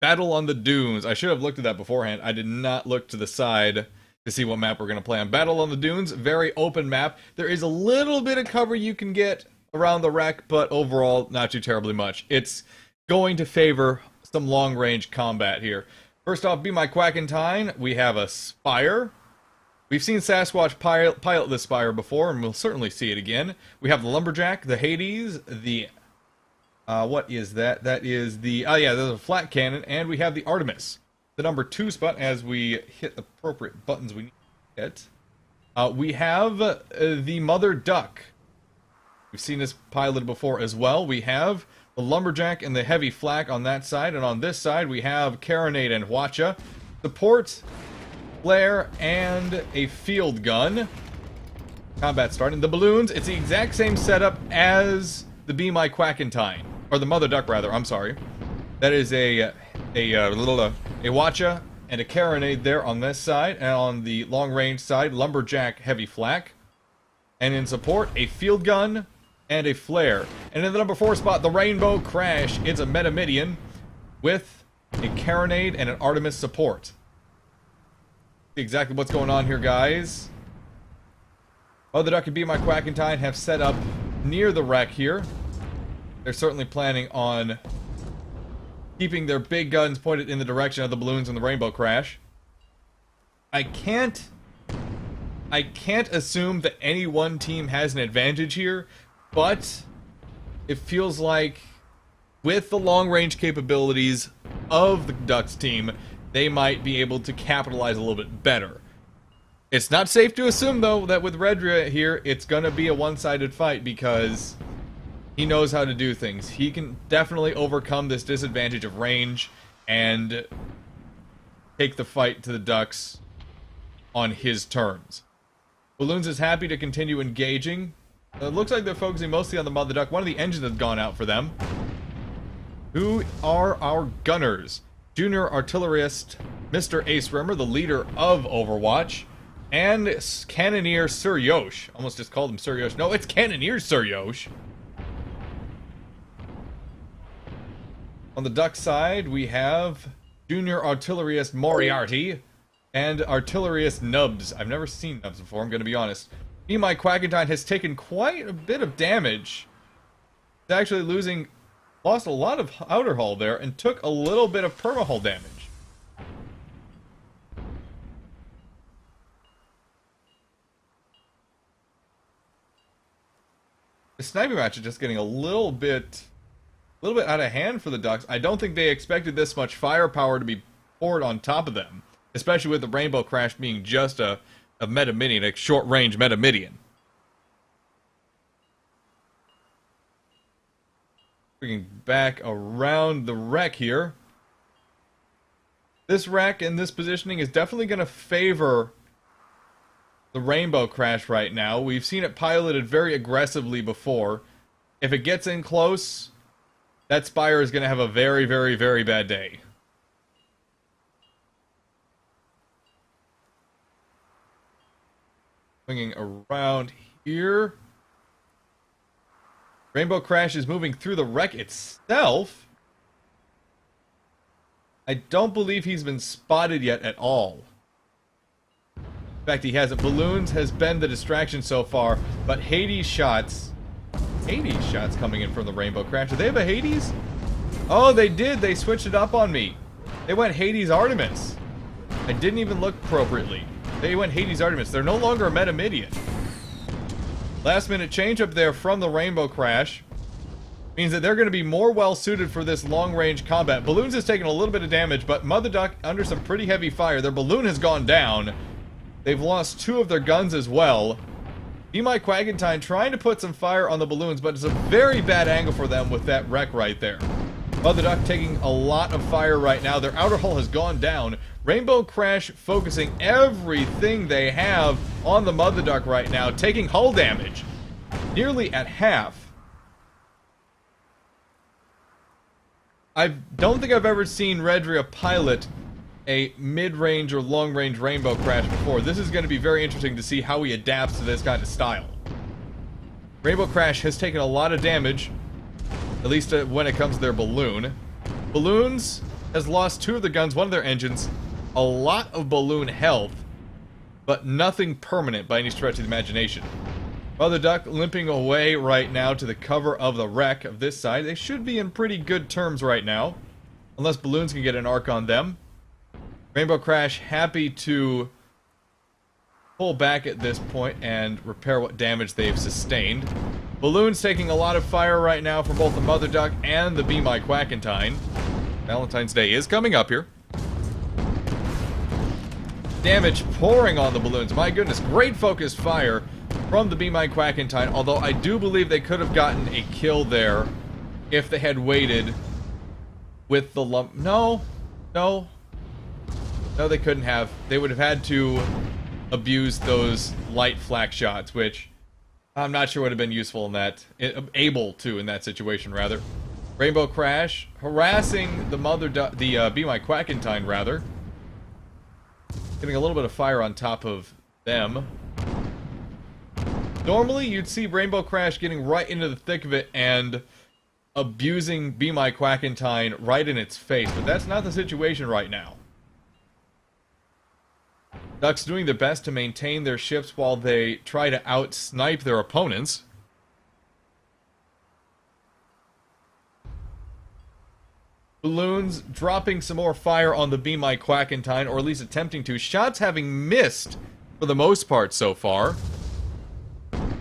Battle on the Dunes. I should have looked at that beforehand. I did not look to the side to see what map we're going to play on. Battle on the Dunes, very open map. There is a little bit of cover you can get around the wreck, but overall, not too terribly much. It's going to favor some long-range combat here. First off, Be My Quackentine, we have a Spire. We've seen Sasquatch pilot this Spire before, and we'll certainly see it again. We have the Lumberjack, the Hades, the... what is that? That is the... Oh yeah, there's a flat cannon, and we have the Artemis. The number 2 spot as we hit the appropriate buttons we need to hit. We have the Mother Duck. We've seen this piloted before as well. We have the Lumberjack and the Heavy Flak on that side, and on this side we have Carronade and Hwacha. Support, flare, and a field gun. Combat starting. The balloons, it's the exact same setup as the Be My Quackentine. Or the Mother Duck, rather, I'm sorry. That is a Hwacha and a Carronade there on this side, and on the long-range side, Lumberjack, Heavy Flak. And in support, a field gun and a flare. And in the number 4 spot, the Rainbow Crash. It's a Metamidian with a Carronade and an Artemis support. See exactly what's going on here, guys. Mother Duck and Be My Quackentine have set up near the wreck here. They're certainly planning on keeping their big guns pointed in the direction of the balloons and the Rainbow Crash. I can't assume that any one team has an advantage here, but it feels like with the long-range capabilities of the Ducks team, they might be able to capitalize a little bit better. It's not safe to assume, though, that with Redria here, it's going to be a one-sided fight because he knows how to do things. He can definitely overcome this disadvantage of range and take the fight to the Ducks on his terms. Balloons is happy to continue engaging. It looks like they're focusing mostly on the Mother Duck. One of the engines has gone out for them. Who are our gunners? Junior Artillerist Mr. Ace Rimmer, the leader of Overwatch, and Cannoneer Sir Yosh. Almost just called him Sir Yosh. No, it's Cannoneer Sir Yosh. On the Duck side, we have Junior Artillerist Moriarty and Artillerist Nubs. I've never seen Nubs before, I'm going to be honest. Be My Quackentine has taken quite a bit of damage. It's actually lost a lot of outer hull there and took a little bit of perma-hull damage. The sniping match is just getting a little bit out of hand for the Ducks. I don't think they expected this much firepower to be poured on top of them, especially with the Rainbow Crash being just a Metamidian, a short-range Metamidian. Bringing back around the wreck here. This wreck and this positioning is definitely going to favor the Rainbow Crash right now. We've seen it piloted very aggressively before. If it gets in close, that Spire is going to have a very, very, very bad day. Swinging around here. Rainbow Crash is moving through the wreck itself. I don't believe he's been spotted yet at all. In fact, he hasn't. Balloons has been the distraction so far, but Hades shots coming in from the Rainbow Crash. Do they have a Hades? Oh, they did. They switched it up on me. They went Hades Artemis. I didn't even look appropriately. They went Hades Artemis. They're no longer a Metamidian. Last minute change up there from the Rainbow Crash means that they're going to be more well suited for this long range combat. Balloons has taken a little bit of damage, but Mother Duck under some pretty heavy fire. Their balloon has gone down. They've lost 2 of their guns as well. Be My Quackentine trying to put some fire on the balloons, but it's a very bad angle for them with that wreck right there. Mother Duck taking a lot of fire right now. Their outer hull has gone down. Rainbow Crash focusing everything they have on the Mother Duck right now, taking hull damage. Nearly at half. I don't think I've ever seen Redria pilot a mid-range or long-range Rainbow Crash before. This is going to be very interesting to see how he adapts to this kind of style. Rainbow Crash has taken a lot of damage, at least when it comes to their balloon. Balloons has lost 2 of the guns, 1 of their engines, a lot of balloon health, but nothing permanent by any stretch of the imagination. Mother Duck limping away right now to the cover of the wreck of this side. They should be in pretty good terms right now, unless balloons can get an arc on them. Rainbow Crash happy to pull back at this point and repair what damage they've sustained. Balloons taking a lot of fire right now from both the Mother Duck and the Be My Quackentine. Valentine's Day is coming up here. Damage pouring on the balloons. My goodness, great focused fire from the Be My Quackentine, although I do believe they could have gotten a kill there if they had waited with the lump. No, they couldn't have. They would have had to abuse those light flak shots, which I'm not sure would have been useful in that, able to in that situation rather. Rainbow Crash harassing the Be My Quackentine rather, getting a little bit of fire on top of them. Normally you'd see Rainbow Crash getting right into the thick of it and abusing Be My Quackentine right in its face, but that's not the situation right now. Ducks doing their best to maintain their ships while they try to out-snipe their opponents. Balloons dropping some more fire on the Be My Quackentine, or at least attempting to. Shots having missed for the most part so far.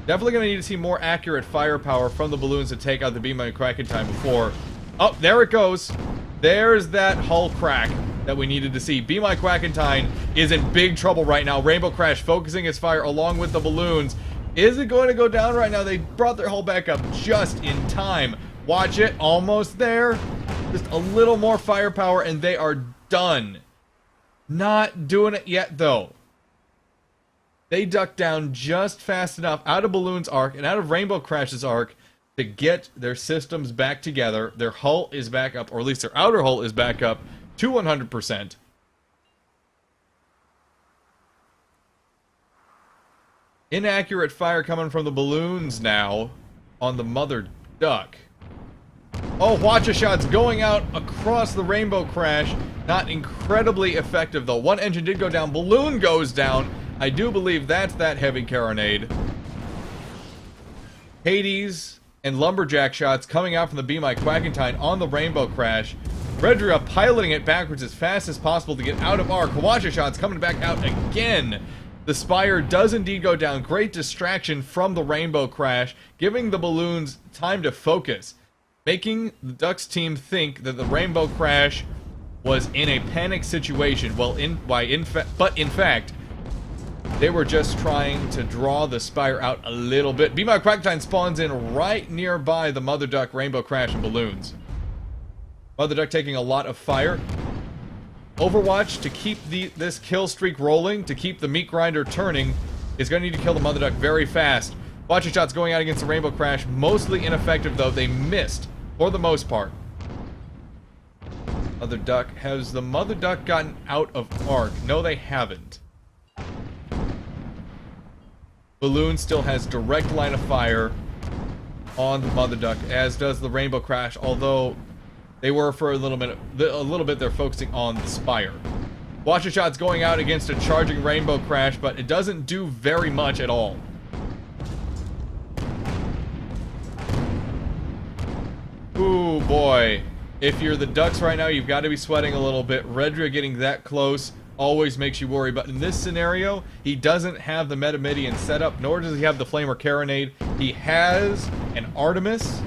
Definitely going to need to see more accurate firepower from the balloons to take out the Be My Quackentine before... Oh, there it goes. There's that hull crack that we needed to see. Be My Quackentine is in big trouble right now. Rainbow Crash focusing his fire along with the balloons. Is it going to go down right now? They brought their hull back up just in time. Watch it. Almost there. Just a little more firepower and they are done. Not doing it yet, though. They ducked down just fast enough out of Balloon's arc and out of Rainbow Crash's arc to get their systems back together. Their hull is back up, or at least their outer hull is back up to 100%. Inaccurate fire coming from the balloons now on the Mother Duck. Oh, watch a shots going out across the Rainbow Crash. Not incredibly effective, though. One engine did go down. Balloon goes down. I do believe that's that heavy carronade. Hades and Lumberjack shots coming out from the Be My Quackentine on the Rainbow Crash. Redria piloting it backwards as fast as possible to get out of arc. Kawacha shots coming back out again. The Spire does indeed go down. Great distraction from the Rainbow Crash, giving the balloons time to focus, making the Ducks team think that the Rainbow Crash was in a panic situation. Well, in fact, they were just trying to draw the Spire out a little bit. Be My Quackentine spawns in right nearby the Mother Duck, Rainbow Crash, and balloons. Mother Duck taking a lot of fire. Overwatch, to keep this kill streak rolling, to keep the meat grinder turning, is going to need to kill the Mother Duck very fast. Watching shots going out against the Rainbow Crash, mostly ineffective though. They missed for the most part. Mother Duck, has the Mother Duck gotten out of arc? No, they haven't. Balloon still has direct line of fire on the Mother Duck, as does the Rainbow Crash, although they were for a little bit they're focusing on the Spire. Watcher shots going out against a charging Rainbow Crash, but it doesn't do very much at all. Ooh boy. If you're the Ducks right now, you've got to be sweating a little bit. Redria getting that close always makes you worry, but in this scenario, he doesn't have the Metamidian set up, nor does he have the Flamer Carronade. He has an Artemis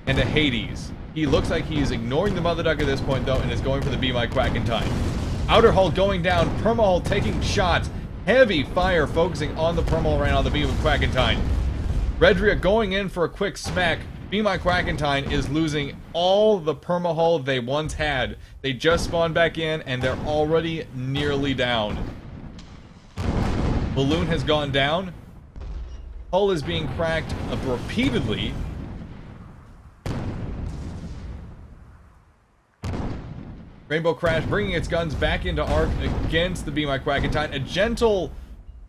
and a Hades. He looks like he's ignoring the Mother Duck at this point, though, and is going for the Be My Quackentine. Outer hull going down, Permahull taking shots. Heavy fire focusing on the Permahull right now, the Be My Quackentine. Redria going in for a quick smack. Be My Quackentine is losing all the Permahull they once had. They just spawned back in, and they're already nearly down. Balloon has gone down. Hull is being cracked repeatedly. Rainbow Crash bringing its guns back into arc against the Be My Quackentine.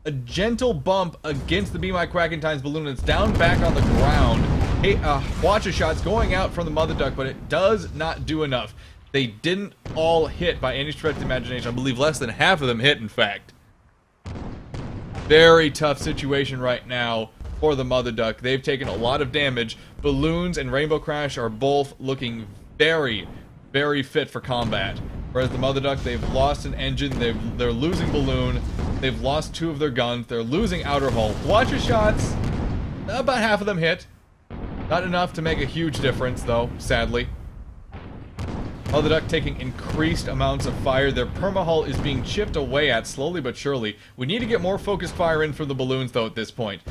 A gentle bump against the Be My Quackentine's balloon. It's down back on the ground. Hey, watch a shots going out from the Mother Duck, but it does not do enough. They didn't all hit by any stretch of the imagination. I believe less than half of them hit, in fact. Very tough situation right now for the Mother Duck. They've taken a lot of damage. Balloons and Rainbow Crash are both looking very, very fit for combat. Whereas the Mother Duck, they've lost an engine, they're losing Balloon, they've lost 2 of their guns, they're losing Outer Hull. Watcher shots, about half of them hit. Not enough to make a huge difference, though, sadly. Mother Duck taking increased amounts of fire. Their perma-hull is being chipped away at slowly but surely. We need to get more focused fire in from the balloons, though, at this point.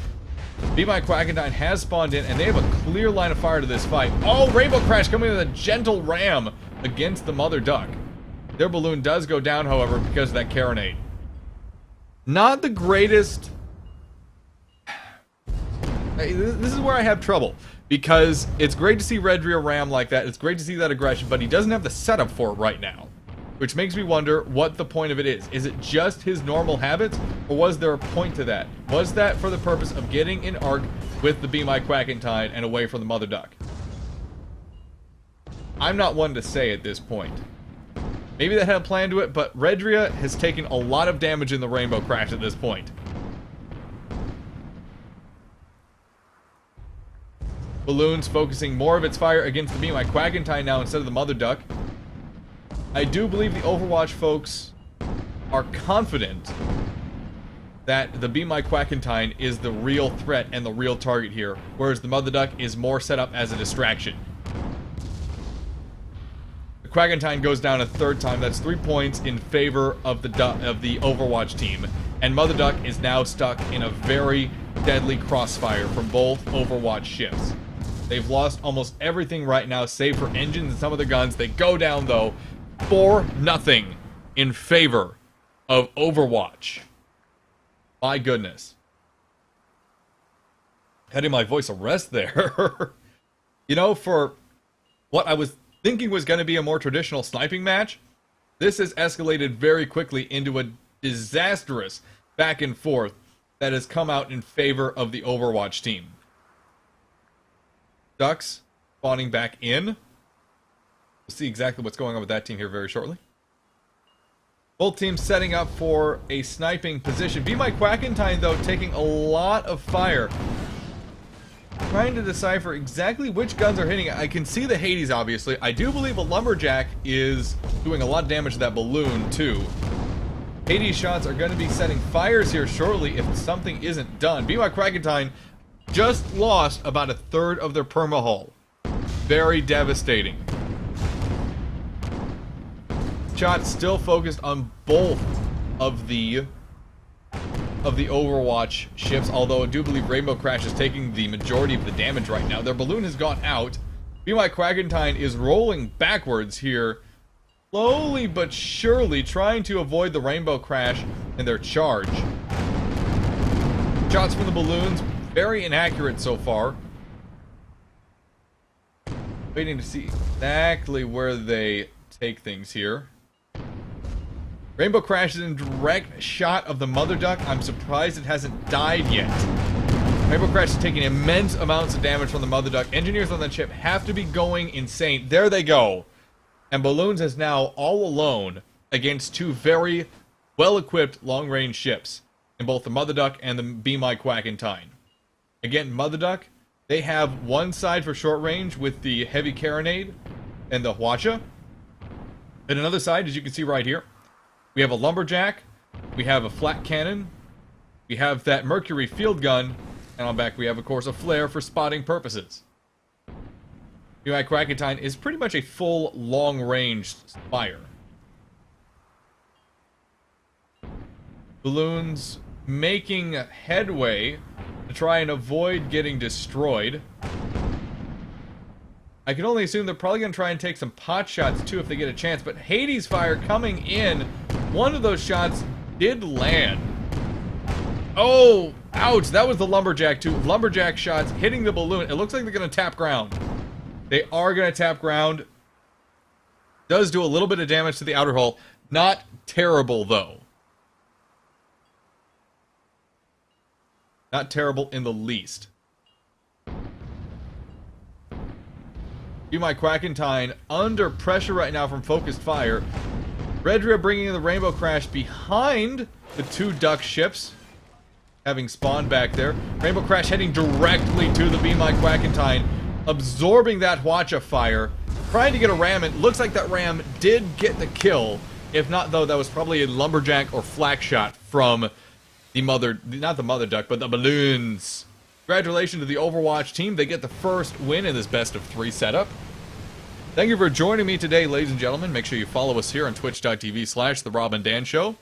Be My Quackentine has spawned in, and they have a clear line of fire to this fight. Oh, Rainbow Crash coming with a gentle ram against the Mother Duck. Their balloon does go down, however, because of that carronade. Not the greatest... This is where I have trouble. Because it's great to see Redria ram like that. It's great to see that aggression, but he doesn't have the setup for it right now. Which makes me wonder what the point of it is. Is it just his normal habits, or was there a point to that? Was that for the purpose of getting in arc with the Be My Quackentine and away from the Mother Duck? I'm not one to say at this point. Maybe they had a plan to it, but Redria has taken a lot of damage in the Rainbow Crash at this point. Balloons focusing more of its fire against the Be My Quackentine now instead of the Mother Duck. I do believe the Overwatch folks are confident that the Be My Quackentine is the real threat and the real target here, whereas the Mother Duck is more set up as a distraction. The Quackentine goes down a 3rd time. That's 3 points in favor of the Overwatch team, and Mother Duck is now stuck in a very deadly crossfire from both Overwatch ships. They've lost almost everything right now, save for engines and some of their guns. They go down, though, 4-0 in favor of Overwatch. My goodness. Letting my voice a rest there. You know, for what I was thinking was going to be a more traditional sniping match, this has escalated very quickly into a disastrous back and forth that has come out in favor of the Overwatch team. Ducks spawning back in. We'll see exactly what's going on with that team here very shortly. Both teams setting up for a sniping position. Be My Quackentine, though, taking a lot of fire. Trying to decipher exactly which guns are hitting. I can see the Hades, obviously. I do believe a Lumberjack is doing a lot of damage to that balloon, too. Hades shots are going to be setting fires here shortly if something isn't done. Be My Quackentine just lost about 1/3 of their perma-hull. Very devastating. Shots still focused on both of the Overwatch ships, although I do believe Rainbow Crash is taking the majority of the damage right now. Their balloon has gone out. Be My Quackentine is rolling backwards here, slowly but surely trying to avoid the Rainbow Crash and their charge. Shots from the balloons, very inaccurate so far. Waiting to see exactly where they take things here. Rainbow Crash is in direct shot of the Mother Duck. I'm surprised it hasn't died yet. Rainbow Crash is taking immense amounts of damage from the Mother Duck. Engineers on that ship have to be going insane. There they go. And Balloons is now all alone against 2 very well-equipped long-range ships in both the Mother Duck and the Be My Quackentine. Again, Mother Duck, they have one side for short range with the heavy carronade and the Hwacha. And another side, as you can see right here, we have a Lumberjack, we have a flat cannon, we have that Mercury field gun, and on back we have, of course, a flare for spotting purposes. Be My Quackentine is pretty much a full long-range fire. Balloons making headway to try and avoid getting destroyed. I can only assume they're probably going to try and take some pot shots too if they get a chance, but Hades fire coming in. One of those shots did land. Oh, ouch, that was the Lumberjack too. Lumberjack shots hitting the balloon. It looks like they're going to tap ground. They are going to tap ground. Does do a little bit of damage to the outer hull. Not terrible, though. Not terrible in the least. Be My Quackentine under pressure right now from focused fire. Redria bringing in the Rainbow Crash behind the 2 duck ships, having spawned back there. Rainbow Crash heading directly to the Be My Quackentine, absorbing that Hwacha fire, trying to get a ram. It looks like that ram did get the kill. If not, though, that was probably a lumberjack or flak shot from the mother, not the mother duck, but the balloons. Congratulations to the Overwatch team. They get the first win in this best of 3 setup. Thank you for joining me today, ladies and gentlemen. Make sure you follow us here on twitch.tv/The Rob and Dan Show.